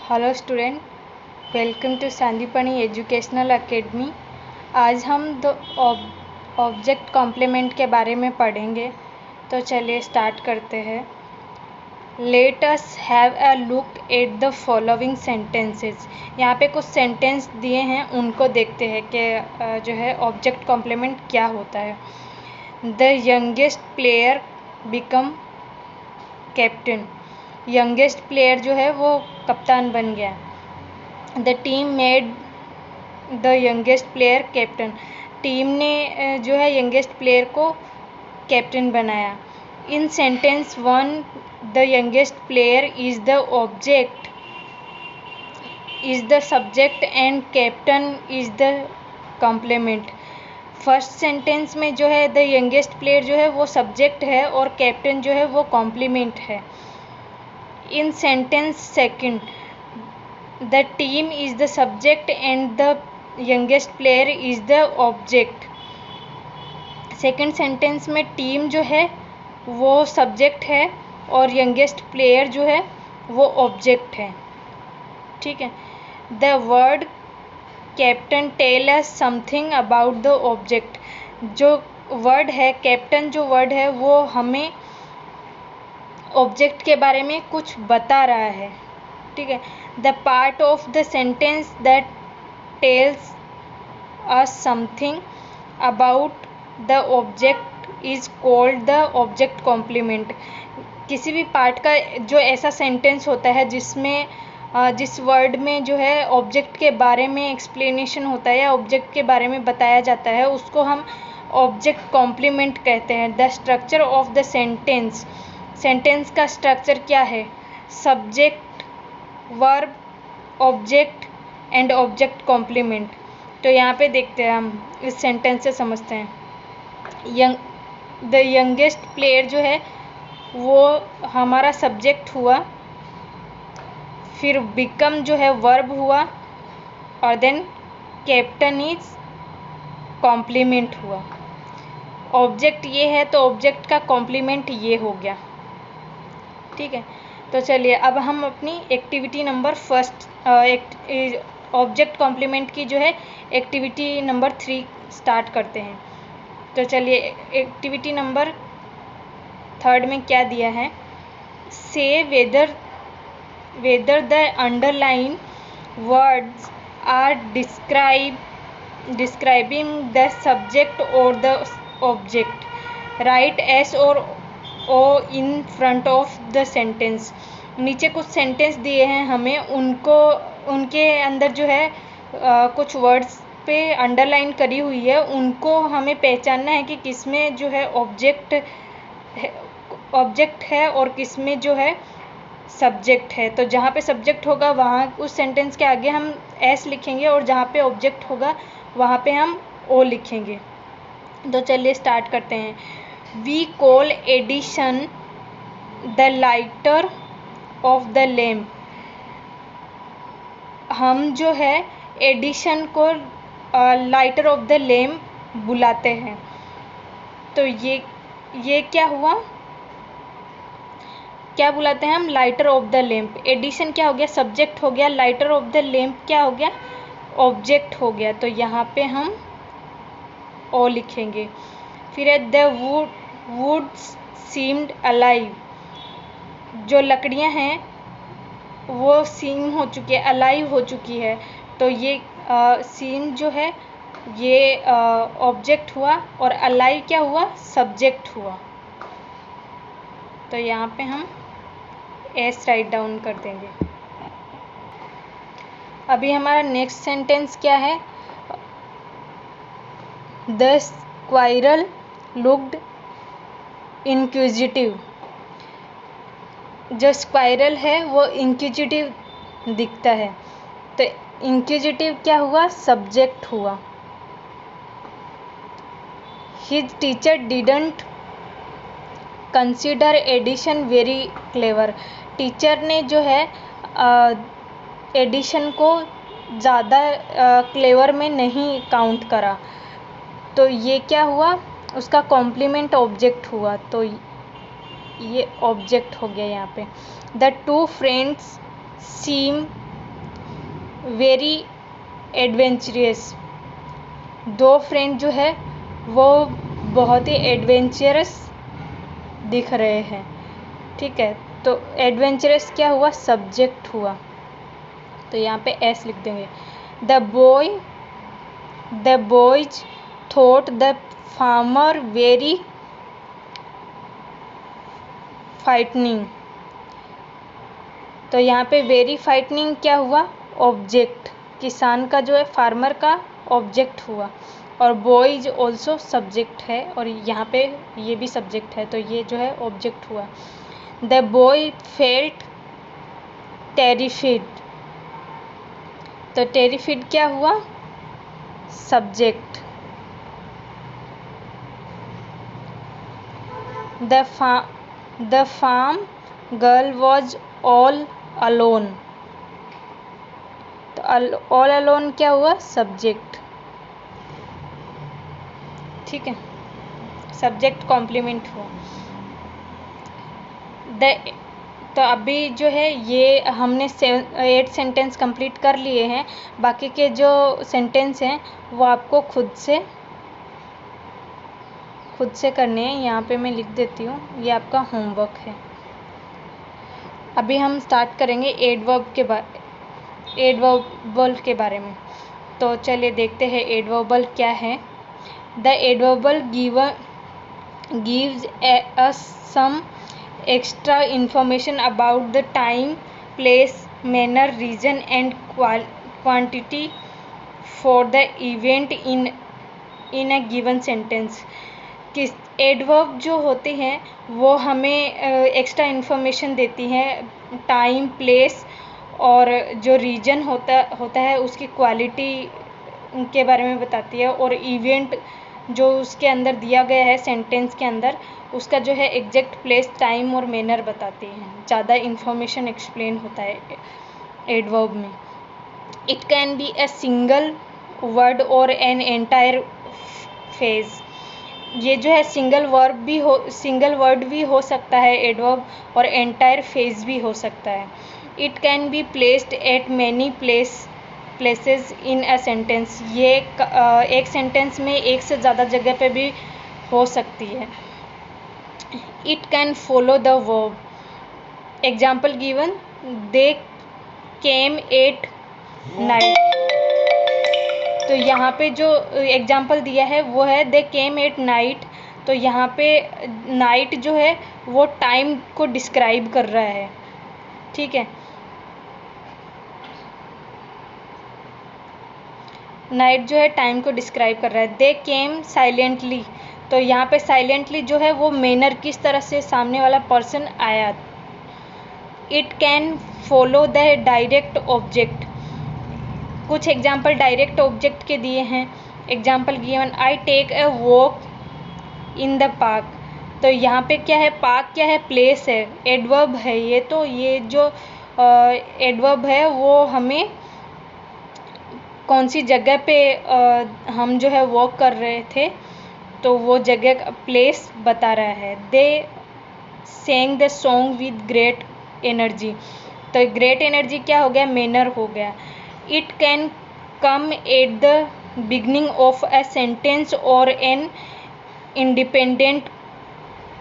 Hello student, welcome to Sandipani educational academy. आज हम दो ऑब्जेक्ट कॉम्प्लीमेंट के बारे में पढ़ेंगे। तो चलिए स्टार्ट करते हैं। Let us have a look at the following sentences. यहाँ पे कुछ सेंटेंस दिए हैं, उनको देखते हैं कि जो है ऑब्जेक्ट कॉम्प्लीमेंट क्या होता है। The youngest player become captain. Youngest player जो है वो कप्तान बन गया। The team made the youngest player captain. Team ने जो है यंगेस्ट प्लेयर को कैप्टन बनाया। In sentence one the youngest player is the object is the subject and captain is the complement. First sentence में जो है द यंगेस्ट प्लेयर जो है वो सब्जेक्ट है और कैप्टन जो है वो कॉम्प्लीमेंट है। In sentence second the team is the subject and the youngest player is the object. Second sentence में टीम जो है वो सब्जेक्ट है और यंगेस्ट प्लेयर जो है वो ऑब्जेक्ट है। ठीक है। The word captain tell us something about the object. जो वर्ड है कैप्टन, जो वर्ड है वो हमें ऑब्जेक्ट के बारे में कुछ बता रहा है। ठीक है। The part of the sentence that tells us something about the object is called the object complement. किसी भी पार्ट का जो ऐसा सेंटेंस होता है जिसमें जिस वर्ड में जो है ऑब्जेक्ट के बारे में एक्सप्लेनेशन होता है या ऑब्जेक्ट के बारे में बताया जाता है, उसको हम ऑब्जेक्ट कॉम्प्लीमेंट कहते हैं। The structure of the sentence. Sentence का स्ट्रक्चर क्या है? Subject, verb, object and object complement. तो यहाँ पे देखते हैं, हम इस सेंटेंस से समझते हैं। द यंगेस्ट प्लेयर जो है वो हमारा सब्जेक्ट हुआ, फिर बिकम जो है वर्ब हुआ और देन कैप्टन इज कॉम्प्लीमेंट हुआ। ऑब्जेक्ट ये है तो ऑब्जेक्ट का कॉम्प्लीमेंट ये हो गया। ठीक है। तो चलिए अब हम अपनी एक्टिविटी नंबर ऑब्जेक्ट कॉम्प्लीमेंट की जो है एक्टिविटी नंबर 3 स्टार्ट करते हैं। तो चलिए एक्टिविटी नंबर 3 में क्या दिया है? से whether the underlined words are describing the subject or the object. Write S or O in front of the sentence. नीचे कुछ सेंटेंस दिए हैं हमें, उनके अंदर जो है कुछ वर्ड्स पे अंडरलाइन करी हुई है, उनको हमें पहचानना है कि किसमें जो है ऑब्जेक्ट है और किसमें जो है सब्जेक्ट है। तो जहाँ पे सब्जेक्ट होगा वहाँ उस सेंटेंस के आगे हम एस लिखेंगे और जहाँ पे ऑब्जेक्ट होगा वहाँ पे हम ओ लिखेंगे। तो चलिए स्टार्ट करते हैं। We call Edison the lighter of the lamp. हम जो है एडिशन को लाइटर ऑफ द लैम्प बुलाते हैं। तो ये क्या हुआ? क्या बुलाते हैं हम? Lighter of the lamp. Edison क्या हो गया? सब्जेक्ट हो गया। लाइटर ऑफ द लैम्प क्या हो गया? ऑब्जेक्ट हो गया। तो यहाँ पे हम ओ लिखेंगे। फिर है द वुड्स सीम्ड अलाइव। जो लकड़ियाँ हैं वो सीम हो चुकी है, अलाइव हो चुकी है। तो ये सीम जो है ये ऑब्जेक्ट हुआ और अलाइव क्या हुआ? सब्जेक्ट हुआ। तो यहाँ पे हम एस राइट डाउन कर देंगे। अभी हमारा नेक्स्ट सेंटेंस क्या है? The squirrel looked inquisitive. जो स्क्वायरल है वो इंक्विजिटिव दिखता है। तो इंक्विजिटिव क्या हुआ? सब्जेक्ट हुआ। His teacher didn't consider Edison very clever. Teacher ने जो है एडिशन को ज़्यादा क्लेवर में नहीं काउंट करा। तो ये क्या हुआ? उसका कॉम्प्लीमेंट ऑब्जेक्ट हुआ। तो ये ऑब्जेक्ट हो गया यहाँ पे। The two friends seem very adventurous. दो फ्रेंड जो है वो बहुत ही एडवेंचरस दिख रहे हैं। ठीक है, तो एडवेंचरस क्या हुआ? सब्जेक्ट हुआ, तो यहाँ पे एस लिख देंगे। The boys thought the farmer very frightening. तो यहाँ पे वेरी फाइटनिंग क्या हुआ? ऑब्जेक्ट। किसान का जो है, फार्मर का ऑब्जेक्ट हुआ, और बॉयज ऑल्सो सब्जेक्ट है, और यहाँ पे ये भी सब्जेक्ट है, तो ये जो है ऑब्जेक्ट हुआ। The boy felt terrified. तो टेरिफिड क्या हुआ? Subject. The farm girl was all alone. तो ऑल अलोन क्या हुआ? सब्जेक्ट। ठीक है, सब्जेक्ट कॉम्प्लीमेंट हुआ। तो अभी जो है ये हमने 8 सेंटेंस कंप्लीट कर लिए हैं। बाकी के जो सेंटेंस हैं वो आपको खुद से करने हैं। यहाँ पे मैं लिख देती हूँ, ये आपका होमवर्क है। अभी हम स्टार्ट करेंगे एडवर्बल के बारे में। तो चलिए देखते हैं एडवर्बल क्या है। The adverbial gives us some extra information about the time, place, manner, region and quantity for the event in a given sentence। किस एडवर्ब जो होते हैं वो हमें एक्स्ट्रा इन्फॉर्मेशन देती हैं, टाइम, प्लेस और जो रीजन होता है उसकी क्वालिटी के बारे में बताती है, और इवेंट जो उसके अंदर दिया गया है सेंटेंस के अंदर उसका जो है एग्जैक्ट प्लेस, टाइम और मैनर बताती हैं। ज़्यादा इन्फॉर्मेशन एक्सप्लेन होता है एडवर्ब में। It can be a single word और एन एंटायर फेज। ये जो है सिंगल वर्ड भी हो सकता है एडवर्ब, और एंटायर फेज भी हो सकता है। It can be placed at many places in a sentence. ये एक सेंटेंस में एक से ज़्यादा जगह पे भी हो सकती है। It can follow the verb. Example given, they came at night. तो यहाँ पे जो एग्जाम्पल दिया है वो है दे केम एट नाइट। तो यहाँ पे नाइट जो है वो टाइम को डिस्क्राइब कर रहा है। ठीक है, नाइट जो है टाइम को डिस्क्राइब कर रहा है। दे केम साइलेंटली। तो यहाँ पे साइलेंटली जो है वो मैनर, किस तरह से सामने वाला पर्सन आया। It can follow the direct object. कुछ एग्जाम्पल डायरेक्ट ऑब्जेक्ट के दिए हैं। Example given, I take a walk in the park. तो यहाँ पे क्या है? पार्क क्या है? प्लेस है, एडवर्ब है ये। तो ये जो एडवर्ब है वो हमें कौन सी जगह पे हम जो है वॉक कर रहे थे तो वो जगह प्लेस बता रहा है। They sang the song with great energy. तो ग्रेट एनर्जी क्या हो गया? मैनर हो गया। It can come at the beginning of a sentence और एन इंडिपेंडेंट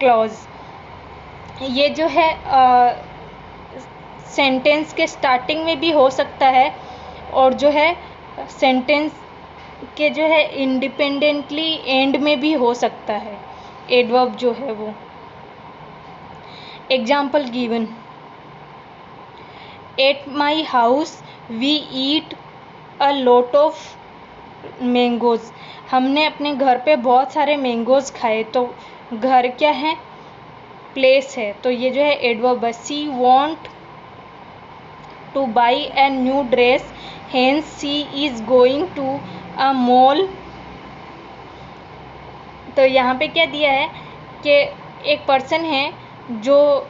क्लॉज। ये जो है सेंटेंस के स्टार्टिंग में भी हो सकता है, और जो है सेंटेंस के जो है इंडिपेंडेंटली एंड में भी हो सकता है एडवर्ब जो है वो। Example given, at my house we eat a lot of mangoes. हमने अपने घर पे बहुत सारे मैंगोज खाए। तो घर क्या है? प्लेस है। तो ये जो है एडवर्ब है। She want to buy a new dress, hence she is going to a mall. तो यहाँ पे क्या दिया है कि एक पर्सन है जो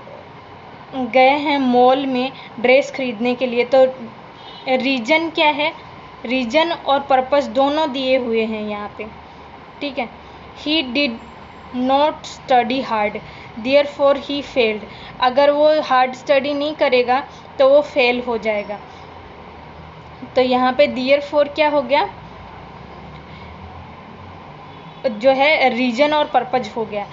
गए हैं मॉल में ड्रेस खरीदने के लिए। तो रीजन क्या है? रीजन और पर्पस दोनों दिए हुए हैं यहाँ पे। ठीक है, he did not study hard therefore he failed. अगर वो हार्ड स्टडी नहीं करेगा तो वो फेल हो जाएगा। तो यहाँ पे देयरफॉर क्या हो गया, जो है रीजन और पर्पज हो गया।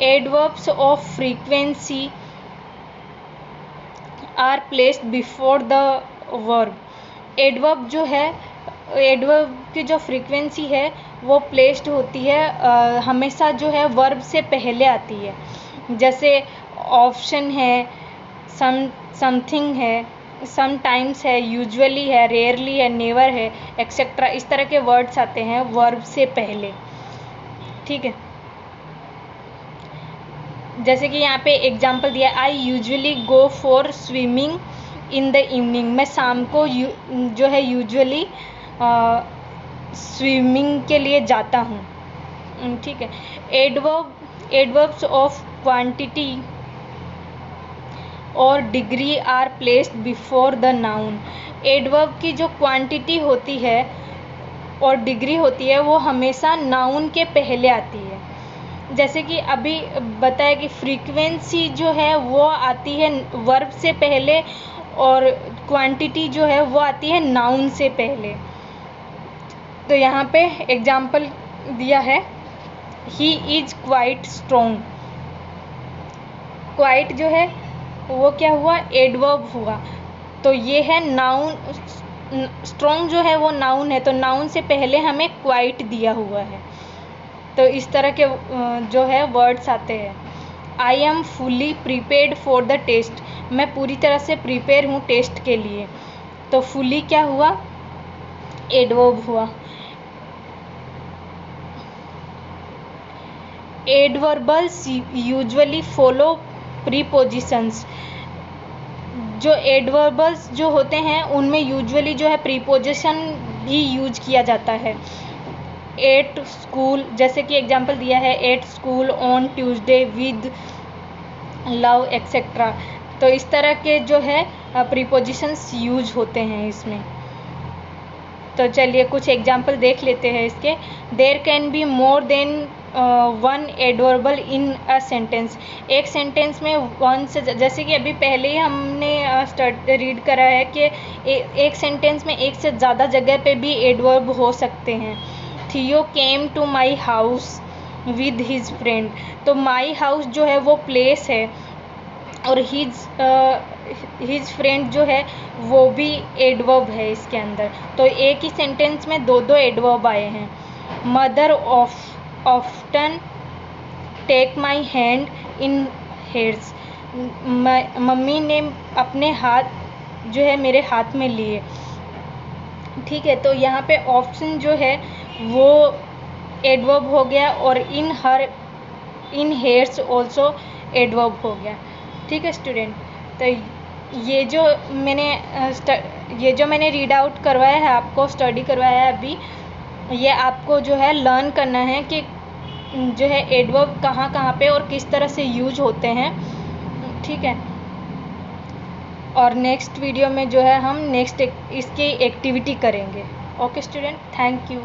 Adverbs of frequency are placed before the verb. Adverb की जो फ्रीक्वेंसी है वो प्लेस्ड होती है, हमेशा जो है वर्ब से पहले आती है। जैसे ऑप्शन है, समथिंग है, समटाइम्स है, यूजुअली है, रेयरली है, नेवर है, एक्सेट्रा। इस तरह के वर्ड्स आते हैं वर्ब से पहले, ठीक है। जैसे कि यहाँ पे एग्जाम्पल दिया, I usually go for swimming in the evening. मैं शाम को जो है यूजुअली स्विमिंग के लिए जाता हूँ, ठीक है। एडवर्ब्स ऑफ क्वांटिटी और degree are placed before the noun. Adverb की जो क्वांटिटी होती है और डिग्री होती है वो हमेशा नाउन के पहले आती है। जैसे कि अभी बताया कि फ्रीक्वेंसी जो है वो आती है वर्ब से पहले और क्वांटिटी जो है वो आती है नाउन से पहले। तो यहाँ पे एग्जाम्पल दिया है, he is quite strong. Quite जो है वो क्या हुआ, एडवर्ब हुआ। तो ये है नाउन, स्ट्रॉन्ग जो है वो नाउन है, तो नाउन से पहले हमें क्वाइट दिया हुआ है। तो इस तरह के जो है वर्ड्स आते हैं। I am fully prepared for the test. मैं पूरी तरह से प्रिपेयर हूँ टेस्ट के लिए। तो फुली क्या हुआ, एडवर्ब हुआ। एडवर्बल्स यूजुअली फॉलो प्रीपोजिशंस। जो एडवर्बल्स जो होते हैं उनमें यूजुअली जो है प्रीपोजिशन भी यूज किया जाता है। एट स्कूल, जैसे कि एग्जांपल दिया है, at school, on Tuesday, with, love, etcetera. तो इस तरह के जो है प्रीपोजिशंस यूज होते हैं इसमें। तो चलिए कुछ एग्जांपल देख लेते हैं इसके। There can be more than one adverbial in a sentence. एक सेंटेंस में वन से, जैसे कि अभी पहले ही हमने रीड करा है कि एक सेंटेंस में एक से ज़्यादा जगह पे भी एडवर्ब हो सकते हैं। Theo came to my house with his friend. तो माई हाउस जो है वो प्लेस है और हिज फ्रेंड जो है वो भी एडवर्ब है इसके अंदर। तो एक ही सेंटेंस में दो एडवर्ब आए हैं। Mother often take my hand in hers. मम्मी ने अपने हाथ जो है मेरे हाथ में लिए, ठीक है। तो यहाँ पे ऑप्शन जो है वो एडवर्ब हो गया और इन हेयर्स ऑल्सो एडवर्ब हो गया, ठीक है स्टूडेंट। तो ये जो मैंने रीड आउट करवाया है, आपको स्टडी करवाया है अभी, ये आपको जो है लर्न करना है कि जो है एडवर्ब कहाँ पे और किस तरह से यूज होते हैं, ठीक है। और नेक्स्ट वीडियो में जो है हम नेक्स्ट इसकी एक्टिविटी करेंगे। Okay student, thank you.